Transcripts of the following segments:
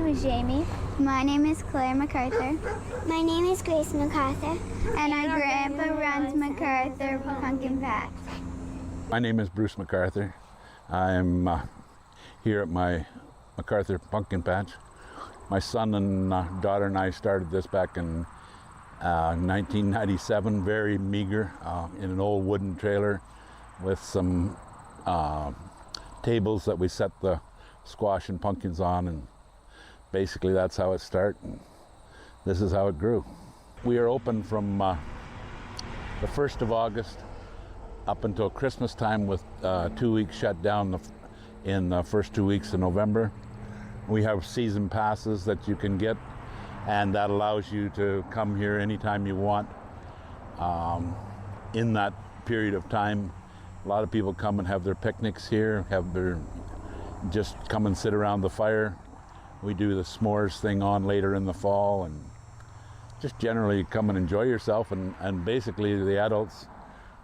name is Jamie. My name is Claire MacArthur. My name is Grace MacArthur. And our grandpa runs MacArthur Pumpkin Patch. My name is Bruce MacArthur. I'm here at my MacArthur Pumpkin Patch. My son and daughter and I started this back in 1997, very meager, in an old wooden trailer with some tables that we set the squash and pumpkins on, and basically that's how it started. This is how it grew. We are open from the 1st of August up until Christmas time, with 2 weeks shut down in the first 2 weeks of November. We have season passes that you can get, and that allows you to come here anytime you want. In that period of time, a lot of people come and have their picnics here, just come and sit around the fire. We do the s'mores thing on later in the fall, and just generally come and enjoy yourself, and basically the adults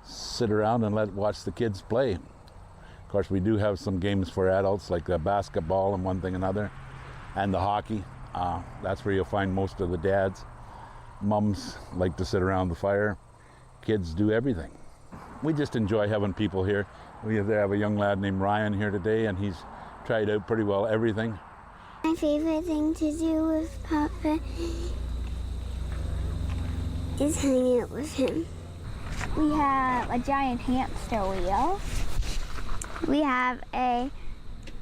sit around and watch the kids play. Of course, we do have some games for adults, like the basketball and one thing another, and the hockey. That's where you'll find most of the dads. Mums like to sit around the fire. Kids do everything. We just enjoy having people here. We have a young lad named Ryan here today, and he's tried out pretty well everything. My favorite thing to do with Papa is hanging out with him. We have a giant hamster wheel. We have a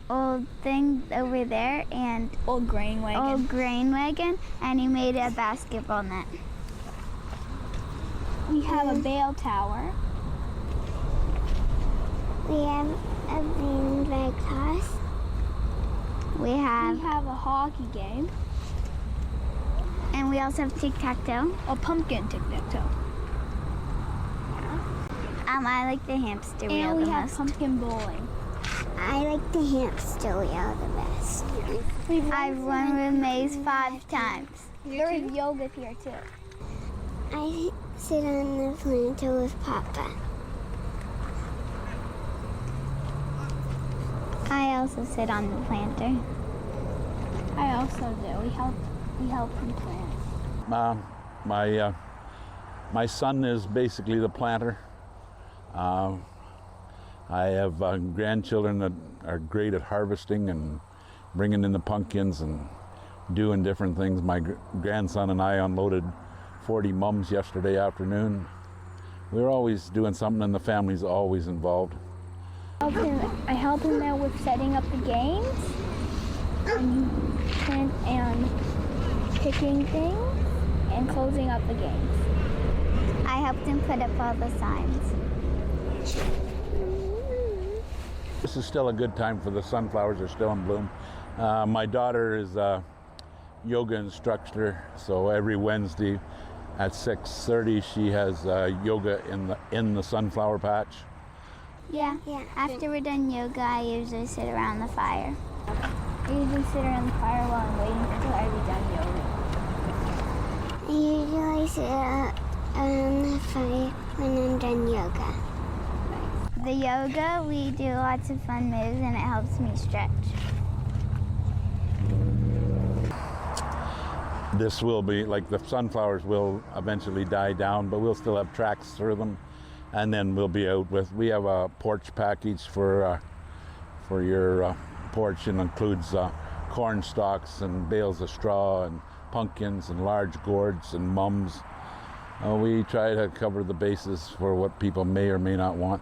old thing over there and Old grain wagon. And he made a basketball net. We have a bell tower. We have a beanbag toss. We have a hockey game. And we also have tic-tac-toe. A pumpkin tic-tac-toe. I like the hamster wheel And we the have most. pumpkin bowling. I like the hamster wheel the best. I've run with Maze 5 times. There is yoga here too. I sit on the planter with Papa. I also sit on the planter. I also do. We help him plant. My son is basically the planter. I have grandchildren that are great at harvesting and bringing in the pumpkins and doing different things. My grandson and I unloaded 40 mums yesterday afternoon. We're always doing something, and the family's always involved. I help him out with setting up the games and picking things and closing up the games. I helped him put up all the signs. This is still a good time for the sunflowers are still in bloom. My daughter is a yoga instructor, so every Wednesday at 6:30 she has yoga in the sunflower patch. Yeah. After we're done yoga, I usually sit around the fire. I usually sit around the fire while I'm waiting until I be done yoga. I usually sit around the fire when I'm done yoga. The yoga, we do lots of fun moves, and it helps me stretch. This will be, like, the sunflowers will eventually die down, but we'll still have tracks through them, and then we'll be out with, we have a porch package for your porch, and includes corn stalks and bales of straw and pumpkins and large gourds and mums. We try to cover the bases for what people may or may not want.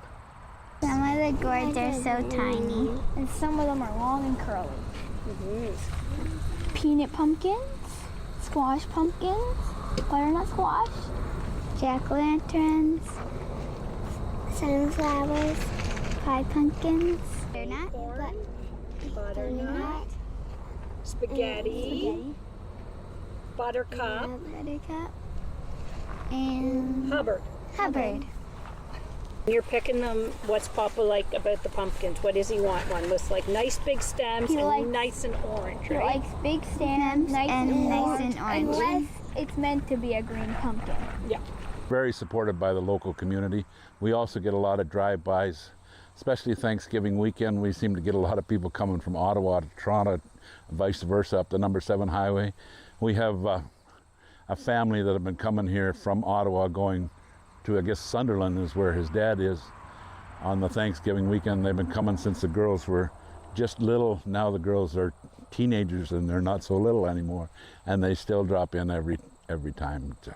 Some of the gourds are so tiny. And some of them are long and curly. Peanut pumpkins, squash pumpkins, butternut squash, Jack-o'-lanterns, Sunflowers, pie pumpkins, butternut, butternut, spaghetti, buttercup, and Hubbard. You're picking them. What's Papa like about the pumpkins? What does he want? One with like nice big stems and nice and orange, He right? likes big stems, nice and orange, unless it's meant to be a green pumpkin. Yeah. Very supported by the local community. We also get a lot of drive-bys, especially Thanksgiving weekend. We seem to get a lot of people coming from Ottawa to Toronto vice versa up the number 7 highway. We have a family that have been coming here from Ottawa going to, I guess, Sunderland is where his dad is, on the Thanksgiving weekend. They've been coming since the girls were just little. Now the girls are teenagers and they're not so little anymore, and they still drop in every time to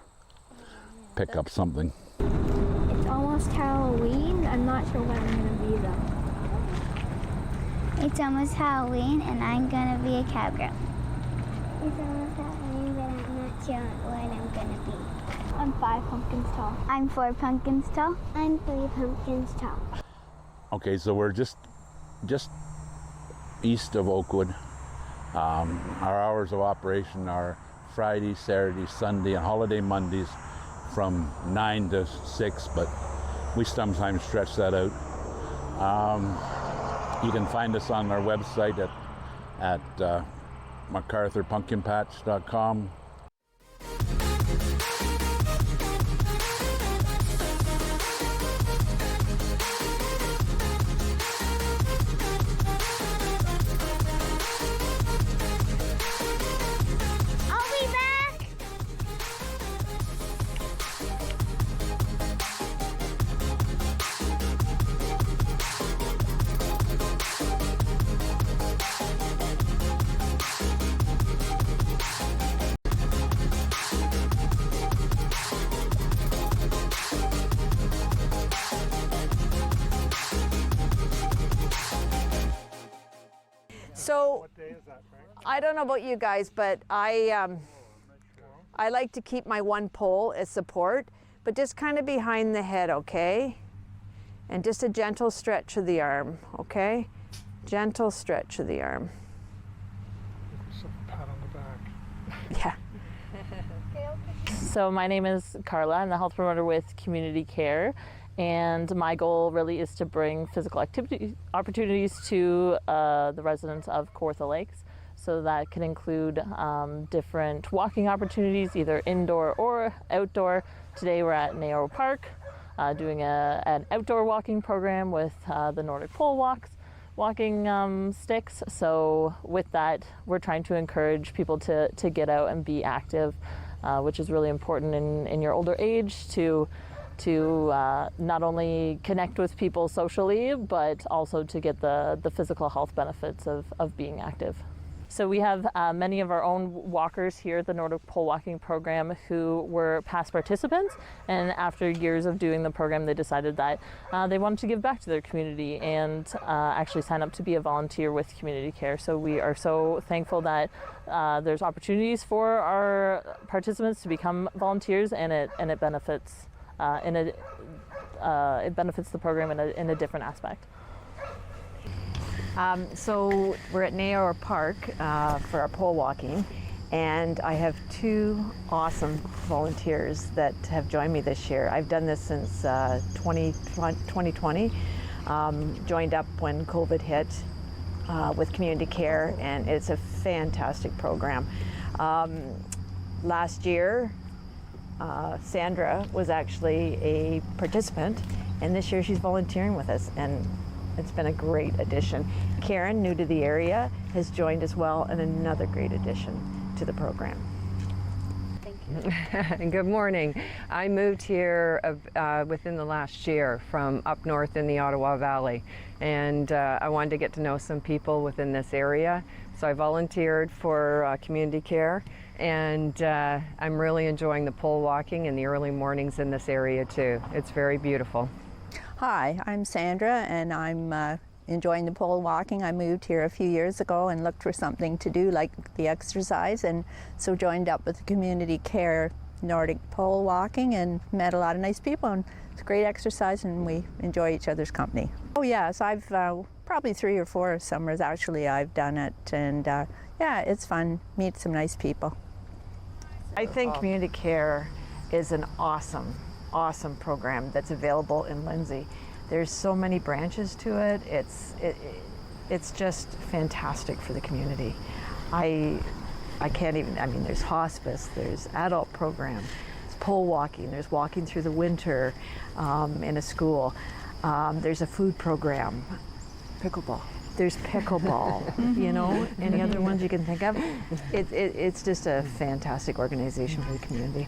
pick up something. It's almost Halloween. I'm not sure what I'm going to be though. It's almost Halloween and I'm gonna be a cowgirl. It's almost Halloween, but I'm not sure what I'm gonna be. I'm 5 pumpkins tall. I'm 4 pumpkins tall. I'm 3 pumpkins tall. Okay, so we're just east of Oakwood. Our hours of operation are Friday, Saturday, Sunday, and holiday Mondays from 9 to 6, but we sometimes stretch that out. You can find us on our website at MacArthurPumpkinPatch.com. I'll be back. So, I don't know about you guys, but I like to keep my one pole as support, but just kind of behind the head, okay? And just a gentle stretch of the arm, okay? Gentle stretch of the arm. Pat on the back. Yeah. So my name is Carla. I'm the health promoter with Community Care, and my goal really is to bring physical activity opportunities to the residents of Kawartha Lakes. So that can include different walking opportunities, either indoor or outdoor. Today we're at Naoro Park doing an outdoor walking program with the Nordic Pole walking sticks. So with that, we're trying to encourage people to get out and be active, which is really important in your older age to not only connect with people socially, but also to get the physical health benefits of being active. So we have many of our own walkers here at the Nordic Pole Walking Program who were past participants, and after years of doing the program, they decided that they wanted to give back to their community and actually sign up to be a volunteer with Community Care. So we are so thankful that there's opportunities for our participants to become volunteers, and it benefits it benefits the program in a different aspect. So we're at Naoro Park for our pole walking, and I have 2 awesome volunteers that have joined me this year. I've done this since 2020, joined up when COVID hit with Community Care, and it's a fantastic program. Last year, Sandra was actually a participant, and this year she's volunteering with us, and it's been a great addition. Karen, new to the area, has joined as well, and another great addition to the program. Thank you. Good morning. I moved here within the last year from up north in the Ottawa Valley, and I wanted to get to know some people within this area. So I volunteered for Community Care, and I'm really enjoying the pole walking in the early mornings in this area too. It's very beautiful. Hi, I'm Sandra, and I'm enjoying the pole walking. I moved here a few years ago and looked for something to do, like the exercise, and so joined up with the Community Care Nordic Pole Walking and met a lot of nice people, and it's a great exercise and we enjoy each other's company. Oh yes, I've probably 3 or 4 summers actually I've done it, and yeah, it's fun, meet some nice people. I think Community Care is an awesome program that's available in Lindsay. There's so many branches to it. It's just fantastic for the community. I can't even, I mean, there's hospice, there's adult program, there's pole walking, there's walking through the winter in a school. There's a food program, pickleball. There's pickleball, you know, any other ones you can think of. It's just a fantastic organization for the community.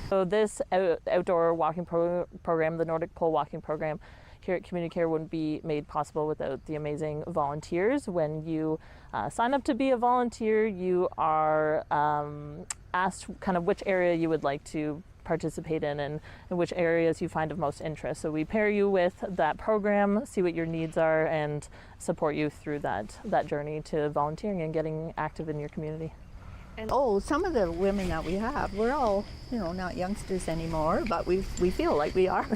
So this outdoor walking program, the Nordic Pole Walking Program, here at Community Care wouldn't be made possible without the amazing volunteers. When you sign up to be a volunteer, you are asked kind of which area you would like to participate in and which areas you find of most interest. So we pair you with that program, see what your needs are, and support you through that journey to volunteering and getting active in your community. And some of the women that we have, we're all, not youngsters anymore, but we feel like we are.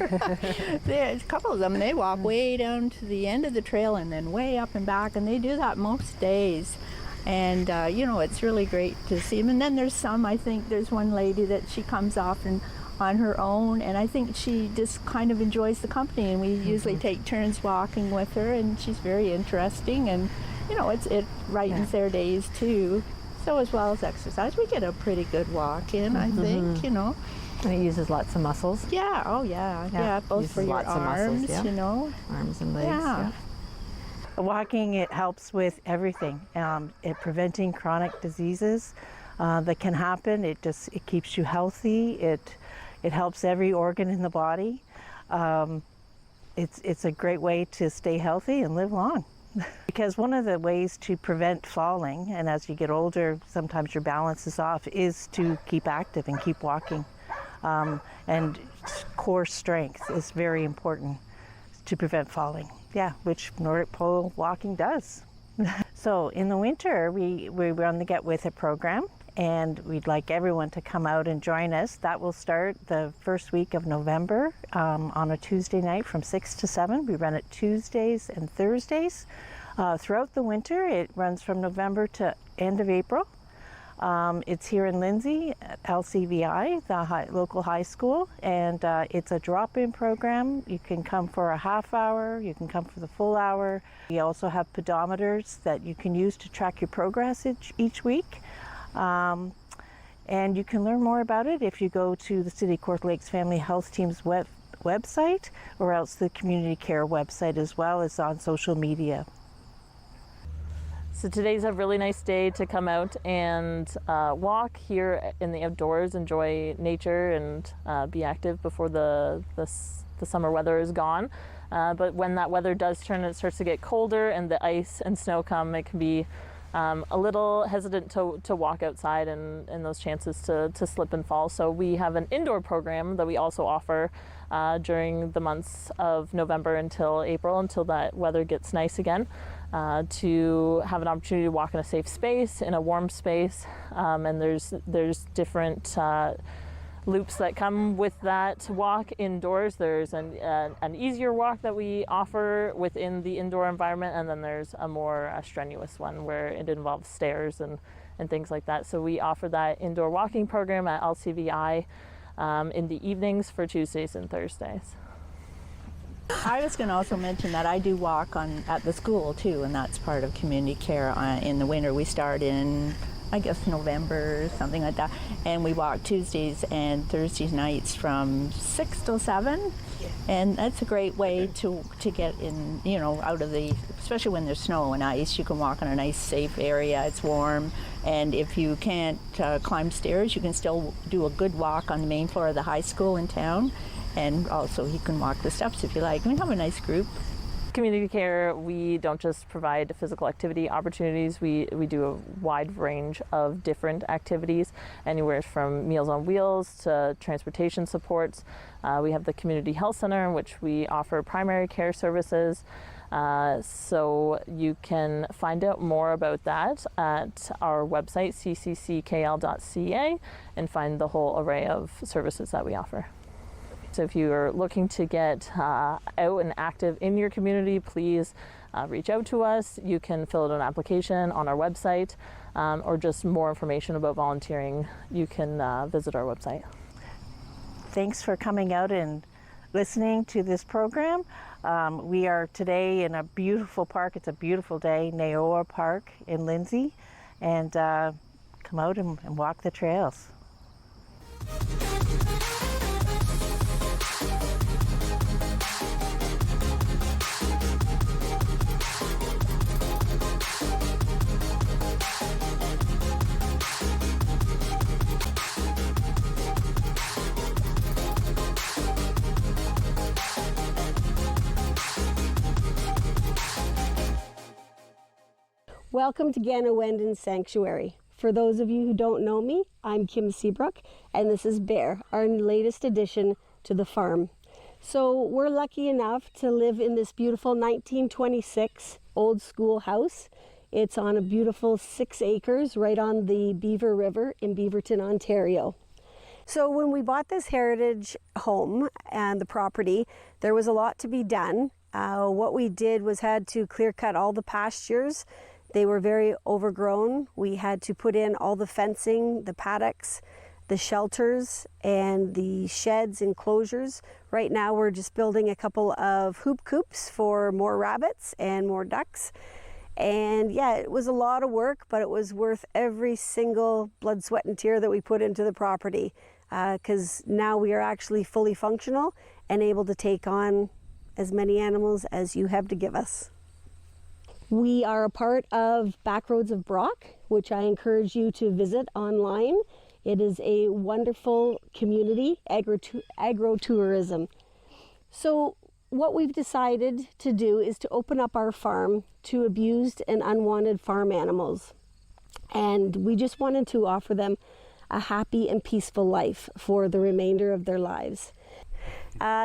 There's a couple of them, they walk way down to the end of the trail and then way up and back, and they do that most days. And, it's really great to see them. And then there's I think there's one lady that she comes off and on her own, and I think she just kind of enjoys the company, and we usually take turns walking with her, and she's very interesting, and, it brightens their days too. So as well as exercise, we get a pretty good walk in, I think, And it uses lots of muscles. Yeah, yeah, both for your arms, Arms and legs, yeah. Walking, it helps with everything. Preventing chronic diseases that can happen. It keeps you healthy. It helps every organ in the body. It's a great way to stay healthy and live long. Because one of the ways to prevent falling, and as you get older, sometimes your balance is off, is to keep active and keep walking. And core strength is very important to prevent falling. Yeah, which Nordic Pole walking does. So in the winter, we run the Get With It program, and we'd like everyone to come out and join us. That will start the first week of November on a Tuesday night from 6 to 7. We run it Tuesdays and Thursdays. Throughout the winter, it runs from November to end of April. It's here in Lindsay at LCVI, the local high school, and it's a drop-in program. You can come for a half hour, you can come for the full hour. We also have pedometers that you can use to track your progress each week. And you can learn more about it if you go to the City of Kawartha Lakes Family Health Team's website, or else the Community Care website, as well as on social media. So today's a really nice day to come out and walk here in the outdoors, enjoy nature, and be active before the summer weather is gone. But when that weather does turn and it starts to get colder and the ice and snow come, it can be a little hesitant to walk outside, and those chances to slip and fall. So we have an indoor program that we also offer during the months of November until April, until that weather gets nice again, to have an opportunity to walk in a safe space, in a warm space. And there's different loops that come with that walk indoors. There's an easier walk that we offer within the indoor environment, and then there's a more strenuous one where it involves stairs and things like that. So we offer that indoor walking program at LCVI in the evenings for Tuesdays and Thursdays. I was going to also mention that I do walk at the school too, and that's part of Community Care. In the winter, we start in, I guess, November, something like that, and we walk Tuesdays and Thursdays nights from 6 till 7, and that's a great way to get in, out of especially when there's snow and ice. You can walk in a nice safe area, it's warm, and if you can't climb stairs, you can still do a good walk on the main floor of the high school in town, and also you can walk the steps if you like. We have a nice group. Community Care, we don't just provide physical activity opportunities, we do a wide range of different activities, anywhere from Meals on Wheels to transportation supports. We have the Community Health Center, in which we offer primary care services. So you can find out more about that at our website, cccKL.ca, and find the whole array of services that we offer. So if you are looking to get out and active in your community, please reach out to us. You can fill out an application on our website, or just more information about volunteering, you can visit our website. Thanks for coming out and listening to this program. We are today in a beautiful park. It's a beautiful day, Naoa Park in Lindsay, and come out and walk the trails. Welcome to Ganawendan Sanctuary. For those of you who don't know me, I'm Kim Seabrook, and this is Bear, our latest addition to the farm. So we're lucky enough to live in this beautiful 1926 old school house. It's on a beautiful 6 acres right on the Beaver River in Beaverton, Ontario. So when we bought this heritage home and the property, there was a lot to be done. What we did was had to clear cut all the pastures. They were very overgrown. We had to put in all the fencing, the paddocks, the shelters, and the sheds, enclosures. Right now we're just building a couple of hoop coops for more rabbits and more ducks. And yeah, it was a lot of work, but it was worth every single blood, sweat, and tear that we put into the property, because now we are actually fully functional and able to take on as many animals as you have to give us. We are a part of Backroads of Brock, which I encourage you to visit online. It is a wonderful community, agro-tourism. So what we've decided to do is to open up our farm to abused and unwanted farm animals. And we just wanted to offer them a happy and peaceful life for the remainder of their lives.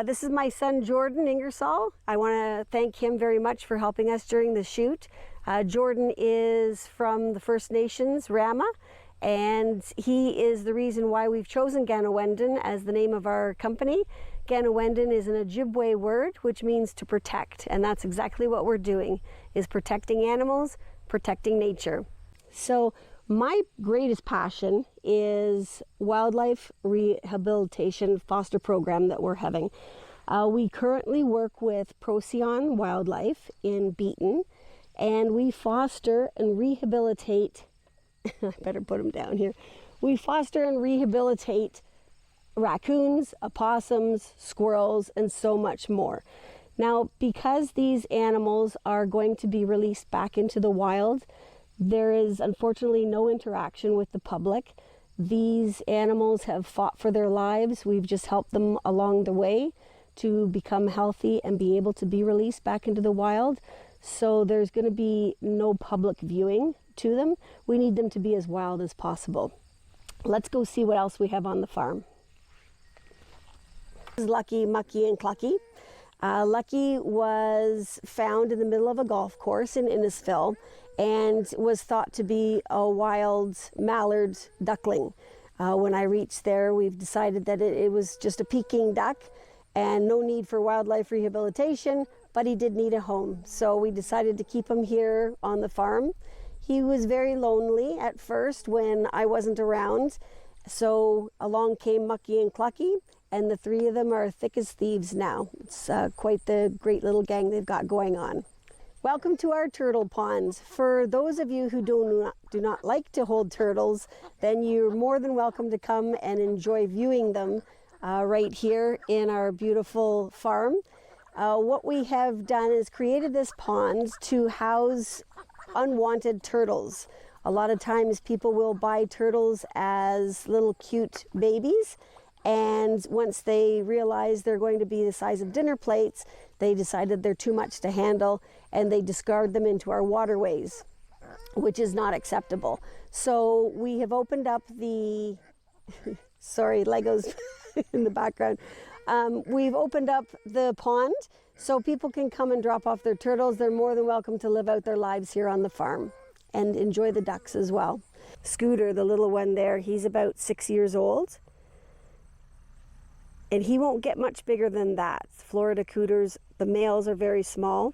This is my son Jordan Ingersoll. I want to thank him very much for helping us during the shoot. Jordan is from the First Nations, Rama, and he is the reason why we've chosen Ganawendan as the name of our company. Ganawendan is an Ojibwe word which means to protect, and that's exactly what we're doing, is protecting animals, protecting nature. So my greatest passion is wildlife rehabilitation foster program that we're having. We currently work with Procyon Wildlife in Beaton, and we foster and rehabilitate, I better put them down here. We foster and rehabilitate raccoons, opossums, squirrels, and so much more. Now, because these animals are going to be released back into the wild, there is unfortunately no interaction with the public. These animals have fought for their lives. We've just helped them along the way to become healthy and be able to be released back into the wild. So there's going to be no public viewing to them. We need them to be as wild as possible. Let's go see what else we have on the farm. This is Lucky, Mucky, and Clucky. Lucky was found in the middle of a golf course in Innisfil and was thought to be a wild mallard duckling. When I reached there, we've decided that it was just a Peking duck and no need for wildlife rehabilitation, but he did need a home. So we decided to keep him here on the farm. He was very lonely at first when I wasn't around. So along came Mucky and Clucky, and the three of them are thick as thieves now. It's quite the great little gang they've got going on. Welcome to our turtle pond. For those of you who do not like to hold turtles, then you're more than welcome to come and enjoy viewing them right here in our beautiful farm. What we have done is created this pond to house unwanted turtles. A lot of times people will buy turtles as little cute babies, and once they realize they're going to be the size of dinner plates, they decided they're too much to handle and they discard them into our waterways, which is not acceptable. So we have opened up the, sorry, Legos in the background. We've opened up the pond so people can come and drop off their turtles. They're more than welcome to live out their lives here on the farm and enjoy the ducks as well. Scooter, the little one there, he's about 6 years old. And he won't get much bigger than that. Florida cooters, the males are very small.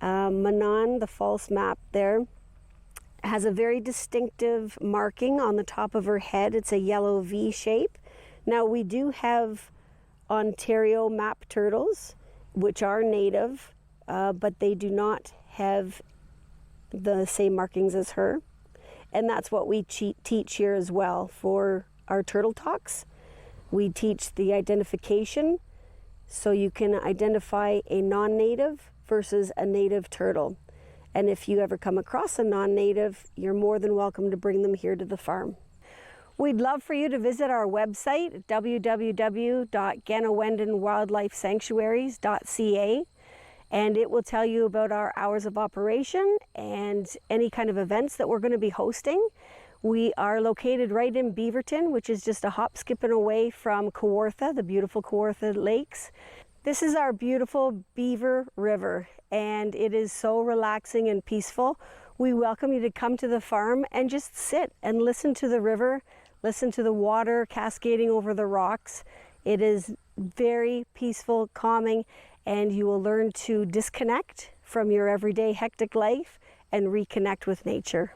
Manon, the false map there, has a very distinctive marking on the top of her head. It's a yellow V shape. Now we do have Ontario map turtles, which are native, but they do not have the same markings as her. And that's what we teach here as well for our turtle talks. We teach the identification, so you can identify a non-native versus a native turtle. And if you ever come across a non-native, you're more than welcome to bring them here to the farm. We'd love for you to visit our website, www.GanawendanWildlifeSanctuaries.ca, and it will tell you about our hours of operation and any kind of events that we're going to be hosting. We are located right in Beaverton, which is just a hop, skipping away from Kawartha, the beautiful Kawartha lakes. This is our beautiful Beaver River, and it is so relaxing and peaceful. We welcome you to come to the farm and just sit and listen to the river, listen to the water cascading over the rocks. It is very peaceful, calming, and you will learn to disconnect from your everyday hectic life and reconnect with nature.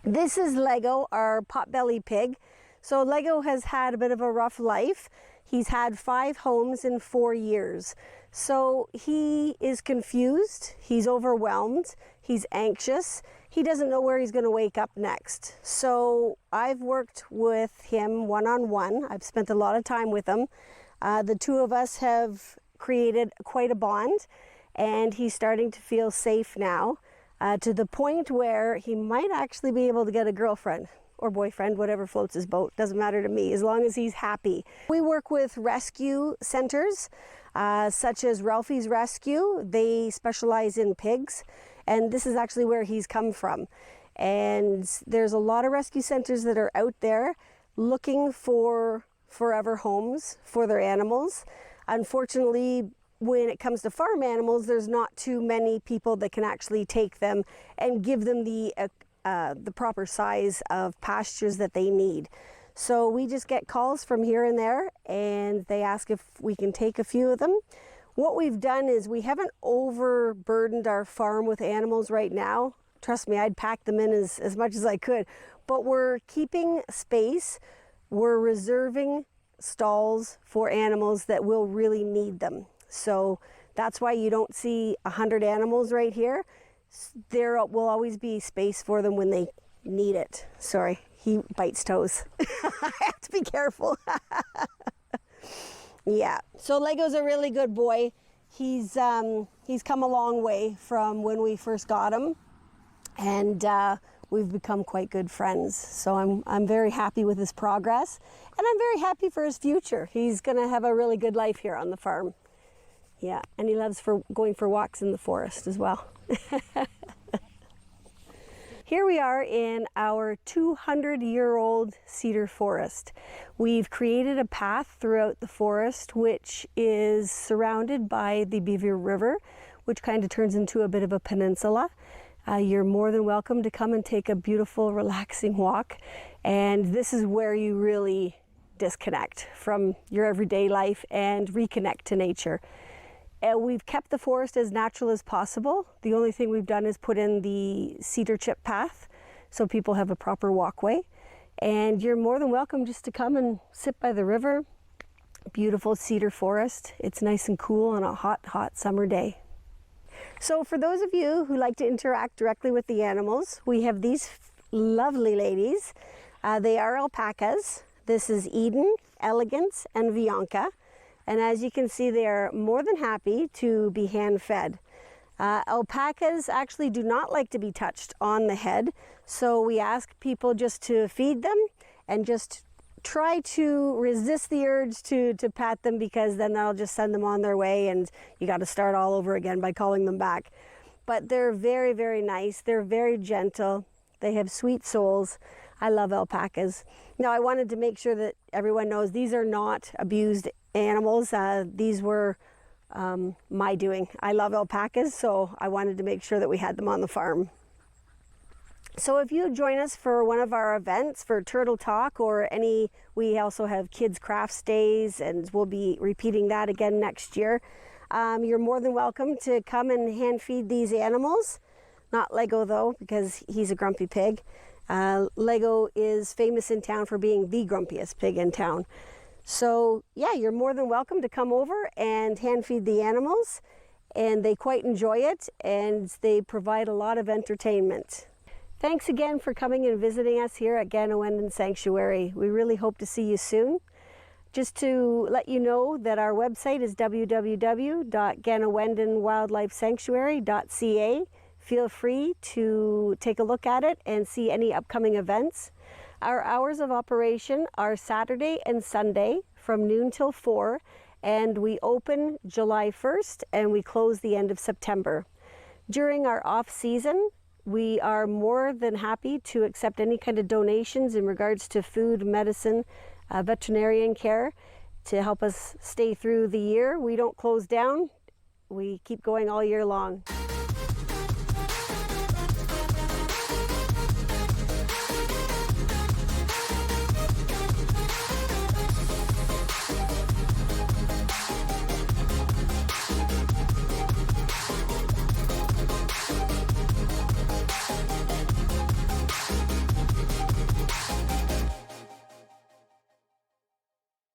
This is Lego, our potbelly pig. So Lego has had a bit of a rough life. He's had 5 homes in 4 years. So he is confused, he's overwhelmed, he's anxious. He doesn't know where he's going to wake up next. So I've worked with him one-on-one. I've spent a lot of time with him. The two of us have created quite a bond, and he's starting to feel safe now, to the point where he might actually be able to get a girlfriend or boyfriend, whatever floats his boat. Doesn't matter to me, as long as he's happy. We work with rescue centers, such as Ralphie's Rescue. They specialize in pigs, and this is actually where he's come from. And there's a lot of rescue centers that are out there looking for forever homes for their animals. Unfortunately, when it comes to farm animals, there's not too many people that can actually take them and give them the proper size of pastures that they need. So we just get calls from here and there, and they ask if we can take a few of them. What we've done is we haven't overburdened our farm with animals right now. Trust me, I'd pack them in as much as I could, but we're keeping space. We're reserving stalls for animals that will really need them. So that's why you don't see 100 animals right here. There will always be space for them when they need it. Sorry, he bites toes. I have to be careful. Yeah, so Lego's a really good boy. He's come a long way from when we first got him, and we've become quite good friends. So I'm very happy with his progress, and I'm very happy for his future. He's gonna have a really good life here on the farm. Yeah, and he loves going for walks in the forest as well. Here we are in our 200-year-old cedar forest. We've created a path throughout the forest which is surrounded by the Beaver River, which kind of turns into a bit of a peninsula. You're more than welcome to come and take a beautiful, relaxing walk. And this is where you really disconnect from your everyday life and reconnect to nature. We've kept the forest as natural as possible. The only thing we've done is put in the cedar chip path so people have a proper walkway. And you're more than welcome just to come and sit by the river. Beautiful cedar forest. It's nice and cool on a hot, hot summer day. So for those of you who like to interact directly with the animals, we have these lovely ladies. They are alpacas. This is Eden, Elegance, and Bianca. And as you can see, they are more than happy to be hand-fed. Alpacas actually do not like to be touched on the head, so we ask people just to feed them and just try to resist the urge to pat them, because then that'll just send them on their way and you got to start all over again by calling them back. But they're very, very nice. They're very gentle. They have sweet souls. I love alpacas. Now, I wanted to make sure that everyone knows these are not abused animals. These were my doing. I love alpacas, so I wanted to make sure that we had them on the farm. So if you join us for one of our events, for Turtle Talk or we also have Kids Crafts Days, and we'll be repeating that again next year. You're more than welcome to come and hand feed these animals. Not Lego though, because he's a grumpy pig. Lego is famous in town for being the grumpiest pig in town. So yeah, you're more than welcome to come over and hand feed the animals, and they quite enjoy it, and they provide a lot of entertainment. Thanks again for coming and visiting us here at Ganawendan Sanctuary. We really hope to see you soon. Just to let you know that our website is www.ganawendanwildlifesanctuary.ca. Feel free to take a look at it and see any upcoming events. Our hours of operation are Saturday and Sunday from noon till 4, and we open July 1st and we close the end of September. During our off season, we are more than happy to accept any kind of donations in regards to food, medicine, veterinarian care to help us stay through the year. We don't close down. We keep going all year long.